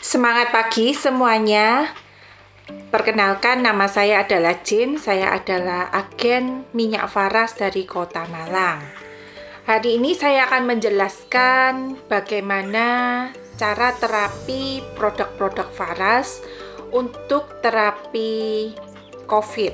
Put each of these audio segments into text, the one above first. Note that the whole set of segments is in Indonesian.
Semangat pagi semuanya. Perkenalkan, nama saya adalah Jin. Saya adalah agen minyak Faras dari Kota Malang. Hari ini saya akan menjelaskan bagaimana cara terapi produk-produk Faras untuk terapi COVID,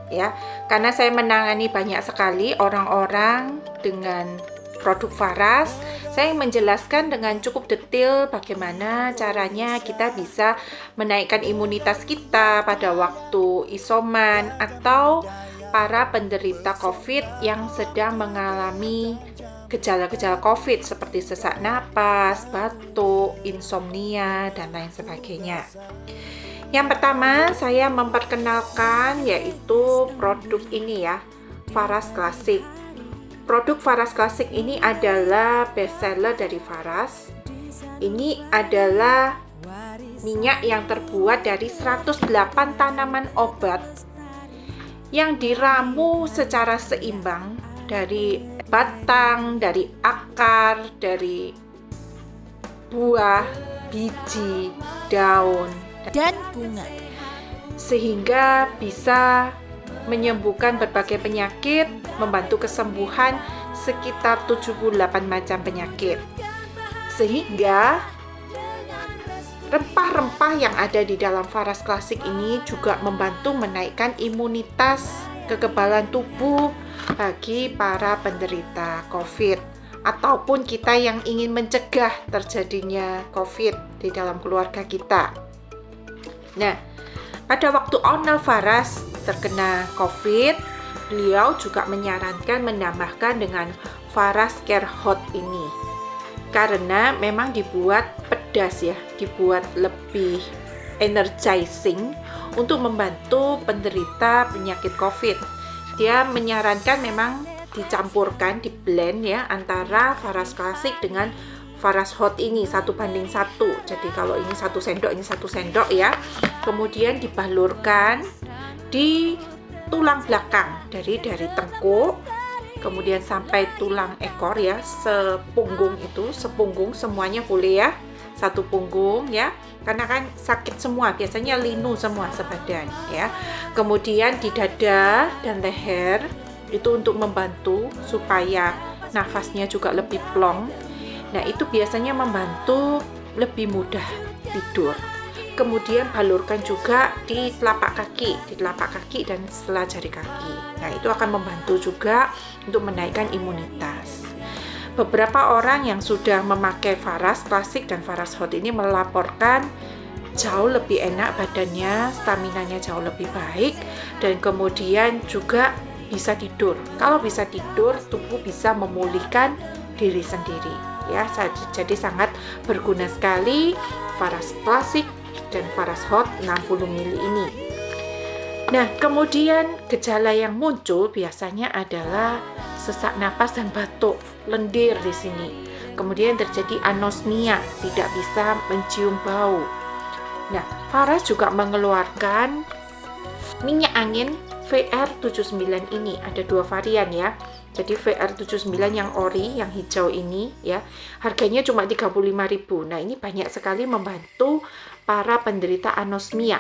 ya. Karena saya menangani banyak sekali orang-orang dengan produk Faras, saya menjelaskan dengan cukup detail bagaimana caranya kita bisa menaikkan imunitas kita pada waktu isoman atau para penderita COVID yang sedang mengalami gejala-gejala COVID seperti sesak napas, batuk, insomnia, dan lain sebagainya. Yang pertama, saya memperkenalkan yaitu produk ini ya, Faras Classic. Produk Faras Classic ini adalah best seller dari Faras. Ini adalah minyak yang terbuat dari 108 tanaman obat yang diramu secara seimbang dari batang, dari akar, dari buah, biji, daun, dan bunga, sehingga bisa menyembuhkan berbagai penyakit, membantu kesembuhan sekitar 78 macam penyakit. Sehingga rempah-rempah yang ada di dalam Faras Classic ini juga membantu menaikkan imunitas kekebalan tubuh bagi para penderita COVID ataupun kita yang ingin mencegah terjadinya COVID di dalam keluarga kita. Nah, pada waktu owner Faras terkena COVID, beliau juga menyarankan menambahkan dengan Faras Care Hot ini karena memang dibuat pedas ya, dibuat lebih energizing untuk membantu penderita penyakit COVID. Dia menyarankan memang dicampurkan, diblend ya, antara Faras Classic dengan Faras Hot ini 1:1. Jadi kalau ini 1 sendok, ini 1 sendok ya. Kemudian dibalurkan di tulang belakang dari tengkuk, kemudian sampai tulang ekor ya, sepunggung itu, sepunggung semuanya boleh ya, satu punggung ya, karena kan sakit semua, biasanya linu semua sebadan ya. Kemudian di dada dan leher itu untuk membantu supaya nafasnya juga lebih plong. Nah, itu biasanya membantu lebih mudah tidur. Kemudian balurkan juga di telapak kaki dan setelah jari kaki. Nah, itu akan membantu juga untuk menaikkan imunitas. Beberapa orang yang sudah memakai Faras Classic dan Faras Hot ini melaporkan jauh lebih enak badannya, staminanya jauh lebih baik, dan kemudian juga bisa tidur. Kalau bisa tidur, tubuh bisa memulihkan diri sendiri ya. Jadi sangat berguna sekali Faras Classic dan Faras Hot 60 ml ini. Nah, kemudian gejala yang muncul biasanya adalah sesak napas dan batuk, lendir di sini. Kemudian terjadi anosmia, tidak bisa mencium bau. Nah, Faras juga mengeluarkan minyak angin VR79 ini. Ada 2 varian ya. Jadi VR79 yang ori, yang hijau ini ya, harganya cuma 35.000. Nah, ini banyak sekali membantu para penderita anosmia.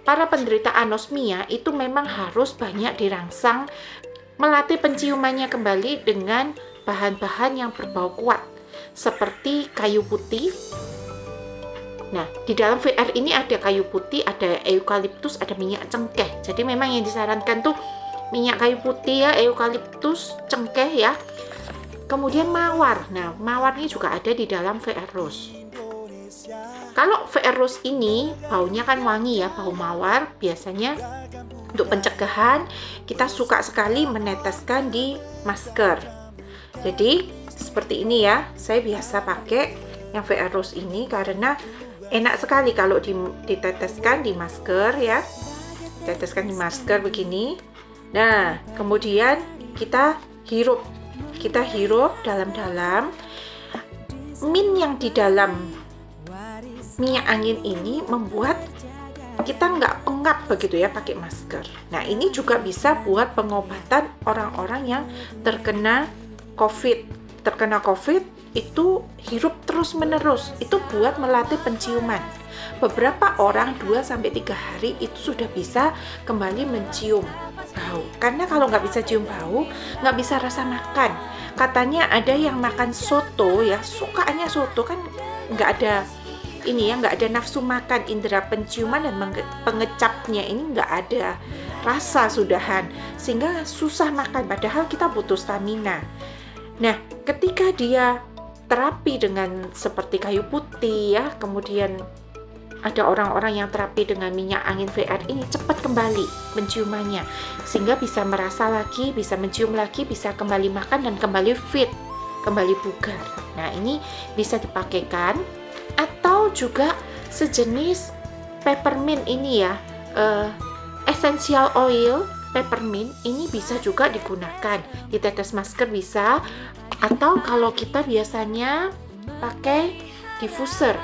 Para penderita anosmia itu memang harus banyak dirangsang, melatih penciumannya kembali dengan bahan-bahan yang berbau kuat seperti kayu putih. Nah, di dalam VR ini ada kayu putih, ada eukaliptus, ada minyak cengkeh. Jadi memang yang disarankan tuh minyak kayu putih ya, eukaliptus, cengkeh ya. Kemudian mawar. Nah, mawar ini juga ada di dalam VR Rose. Kalau VR Rose ini baunya kan wangi ya, bau mawar. Biasanya untuk pencegahan kita suka sekali meneteskan di masker. Jadi seperti ini ya, saya biasa pakai yang VR Rose ini karena enak sekali kalau diteteskan di masker ya. Teteskan di masker begini. Nah, kemudian kita hirup dalam-dalam. Mint yang di dalam minyak angin ini membuat kita nggak pengap begitu ya pakai masker. Nah, ini juga bisa buat pengobatan orang-orang yang terkena COVID. Terkena COVID itu hirup terus-menerus, itu buat melatih penciuman. beberapa orang 2-3 hari itu sudah bisa kembali mencium bau. Karena kalau nggak bisa cium bau, nggak bisa rasa makan. Katanya ada yang makan soto ya, sukaannya soto kan nggak ada ini ya, nggak ada nafsu makan, indera penciuman dan pengecapnya ini nggak ada rasa sudahan, sehingga susah makan padahal kita butuh stamina. Nah, ketika dia terapi dengan seperti kayu putih ya, kemudian ada orang-orang yang terapi dengan minyak angin VR ini cepat kembali penciumannya, sehingga bisa merasa lagi, bisa mencium lagi, bisa kembali makan dan kembali fit, kembali bugar. Nah, ini bisa dipakaikan. Atau juga sejenis peppermint ini ya, essential oil peppermint ini bisa juga digunakan, ditetes masker bisa, atau kalau kita biasanya pakai diffuser.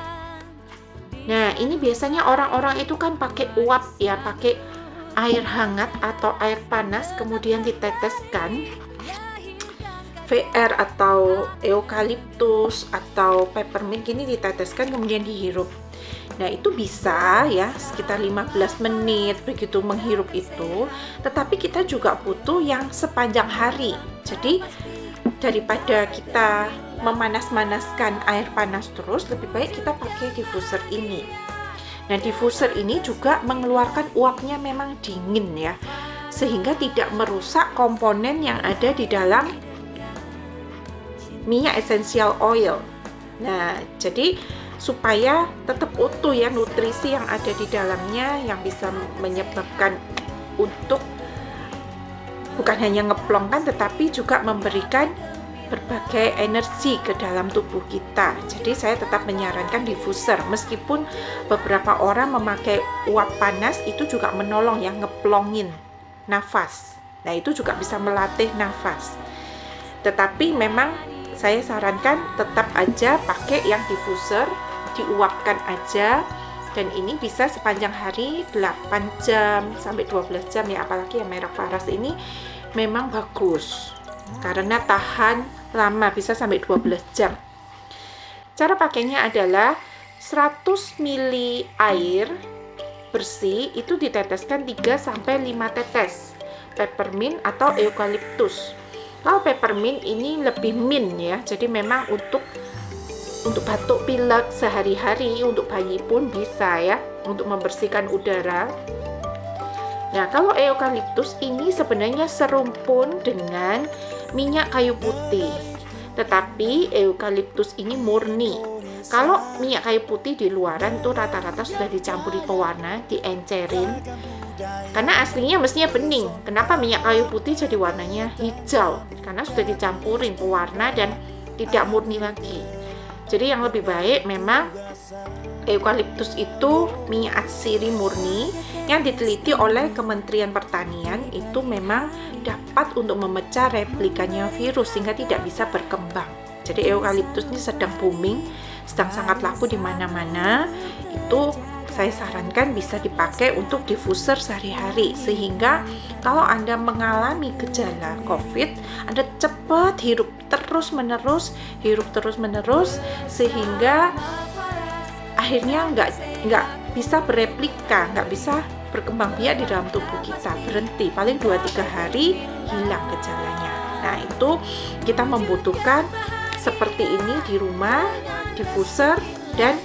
Nah, ini biasanya orang-orang itu kan pakai uap ya, pakai air hangat atau air panas kemudian diteteskan VR atau eukaliptus atau peppermint gini, diteteskan kemudian dihirup. Nah, itu bisa ya sekitar 15 menit begitu menghirup itu, tetapi kita juga butuh yang sepanjang hari. Jadi daripada kita memanas-manaskan air panas terus, lebih baik kita pakai diffuser ini. Nah, diffuser ini juga mengeluarkan uapnya memang dingin ya, sehingga tidak merusak komponen yang ada di dalam minyak essential oil. Nah, jadi supaya tetap utuh ya nutrisi yang ada di dalamnya, yang bisa menyebabkan untuk bukan hanya ngeplongkan tetapi juga memberikan berbagai energi ke dalam tubuh kita. Jadi saya tetap menyarankan diffuser, meskipun beberapa orang memakai uap panas itu juga menolong ya, ngeplongin nafas. Nah, itu juga bisa melatih nafas. Tetapi memang saya sarankan tetap aja pakai yang diffuser, diuapkan aja, dan ini bisa sepanjang hari 8 jam sampai 12 jam ya, apalagi yang merek Faras ini memang bagus karena tahan lama, bisa sampai 12 jam. Cara pakainya adalah 100 ml air bersih itu diteteskan 3-5 tetes peppermint atau eukaliptus. Kalau peppermint ini lebih mint ya, jadi memang untuk batuk pilek sehari-hari, untuk bayi pun bisa ya, untuk membersihkan udara. Nah, kalau eukaliptus ini sebenarnya serumpun dengan minyak kayu putih, tetapi eukaliptus ini murni. Kalau minyak kayu putih di luaran itu rata-rata sudah dicampuri pewarna, diencerin, karena aslinya mestinya bening. Kenapa minyak kayu putih jadi warnanya hijau? Karena sudah dicampurin pewarna dan tidak murni lagi. Jadi yang lebih baik memang eukaliptus itu minyak atsiri murni yang diteliti oleh Kementerian Pertanian, itu memang dapat untuk memecah replikanya virus sehingga tidak bisa berkembang. Jadi eukaliptus ini sedang booming, sedang sangat laku di mana-mana. Itu saya sarankan bisa dipakai untuk diffuser sehari-hari, sehingga kalau Anda mengalami gejala COVID, Anda cepat hirup terus-menerus, sehingga akhirnya nggak bisa bereplika, nggak bisa berkembang biak di dalam tubuh kita, berhenti, paling 2-3 hari hilang gejalanya. Nah, itu kita membutuhkan seperti ini di rumah, diffuser, dan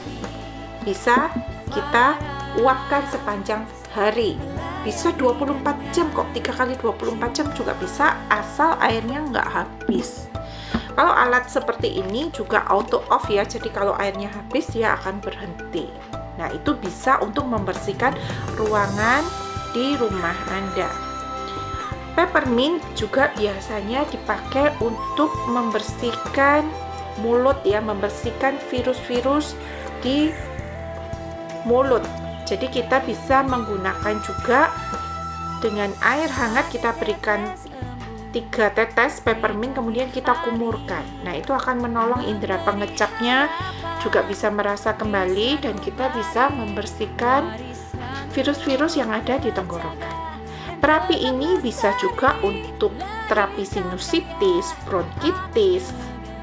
bisa kita uapkan sepanjang hari. Bisa 24 jam kok, 3 kali 24 jam juga bisa, asal airnya nggak habis. Kalau alat seperti ini juga auto off ya, jadi kalau airnya habis dia akan berhenti. Nah, itu bisa untuk membersihkan ruangan di rumah Anda. Peppermint juga biasanya dipakai untuk membersihkan mulut ya, membersihkan virus-virus di mulut. Jadi kita bisa menggunakan juga dengan air hangat, kita berikan 3 tetes peppermint, kemudian kita kumurkan. Nah, itu akan menolong indera pengecapnya juga bisa merasa kembali, dan kita bisa membersihkan virus-virus yang ada di tenggorokan. Terapi ini bisa juga untuk terapi sinusitis, bronkitis,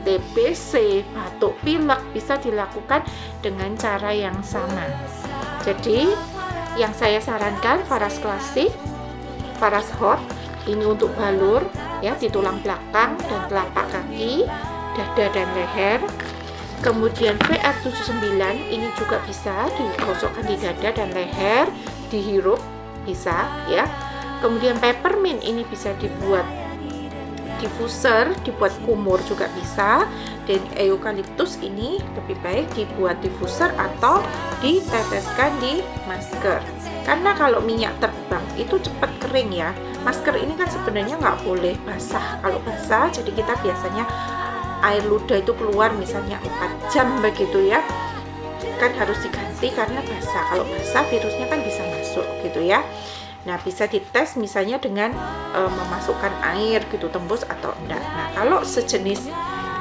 TBC, batuk pilek bisa dilakukan dengan cara yang sama. Jadi yang saya sarankan Faras Classic, Faras Hot ini untuk balur ya di tulang belakang dan telapak kaki, dada dan leher. Kemudian VR79 ini juga bisa digosokkan di dada dan leher, dihirup bisa ya. Kemudian peppermint ini bisa dibuat diffuser, dibuat kumur juga bisa. Dan eukaliptus ini lebih baik dibuat diffuser atau diteteskan di masker. Karena kalau minyak terbang itu cepat kering ya. Masker ini kan sebenarnya nggak boleh basah. Kalau basah, jadi kita biasanya air ludah itu keluar misalnya 4 jam begitu ya. Kan harus diganti karena basah. Kalau basah virusnya kan bisa masuk gitu ya. Nah, bisa dites misalnya dengan memasukkan air gitu, tembus atau enggak. Nah, kalau sejenis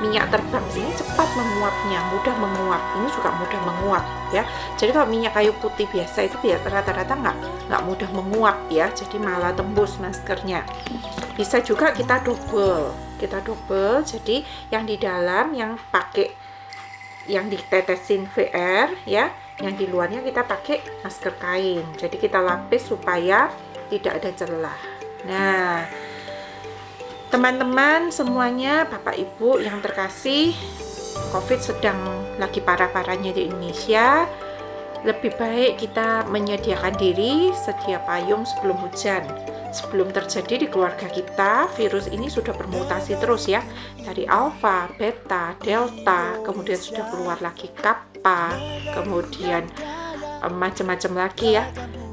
minyak terbang ini cepat menguapnya, mudah menguap. Ini juga mudah menguap ya. Jadi kalau minyak kayu putih biasa itu rata-rata nggak mudah menguap ya. Jadi malah tembus maskernya. Bisa juga kita double. Jadi yang di dalam yang pakai yang ditetesin VR ya, yang di luarnya kita pakai masker kain. Jadi kita lapis supaya tidak ada celah. Nah, teman-teman semuanya, Bapak Ibu yang terkasih, COVID sedang lagi parah-parahnya di Indonesia. Lebih baik kita menyediakan diri sedia payung sebelum hujan. Sebelum terjadi di keluarga kita, virus ini sudah bermutasi terus ya. Dari alfa, beta, delta, kemudian sudah keluar lagi kappa, kemudian macam-macam lagi ya.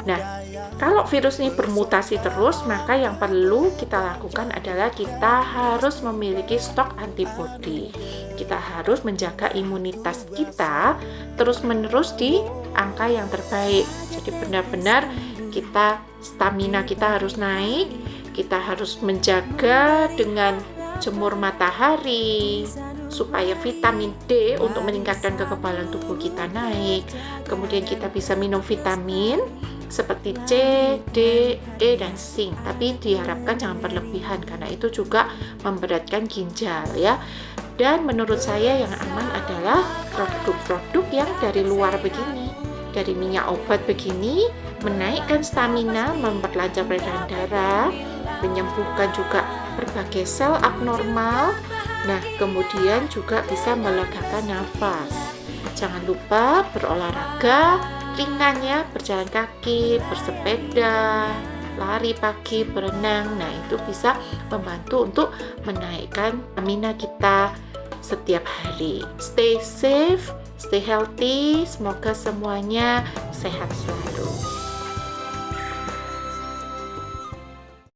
Nah, kalau virus ini bermutasi terus, maka yang perlu kita lakukan adalah kita harus memiliki stok antibodi. Kita harus menjaga imunitas kita terus-menerus di angka yang terbaik. Jadi benar-benar stamina kita harus naik, kita harus menjaga dengan jemur matahari supaya vitamin D untuk meningkatkan kekebalan tubuh kita naik. Kemudian kita bisa minum vitamin seperti C, D, E, dan zinc, tapi diharapkan jangan berlebihan karena itu juga memberatkan ginjal ya. Dan menurut saya yang aman adalah produk-produk yang dari luar begini, dari minyak obat begini, menaikkan stamina, memperlancar peredaran darah, menyembuhkan juga berbagai sel abnormal. Nah, kemudian juga bisa melegakan nafas. Jangan lupa berolahraga ringan ya, berjalan kaki, bersepeda, lari pagi, berenang. Nah, itu bisa membantu untuk menaikkan stamina kita setiap hari. Stay safe, stay healthy. Semoga semuanya sehat selalu.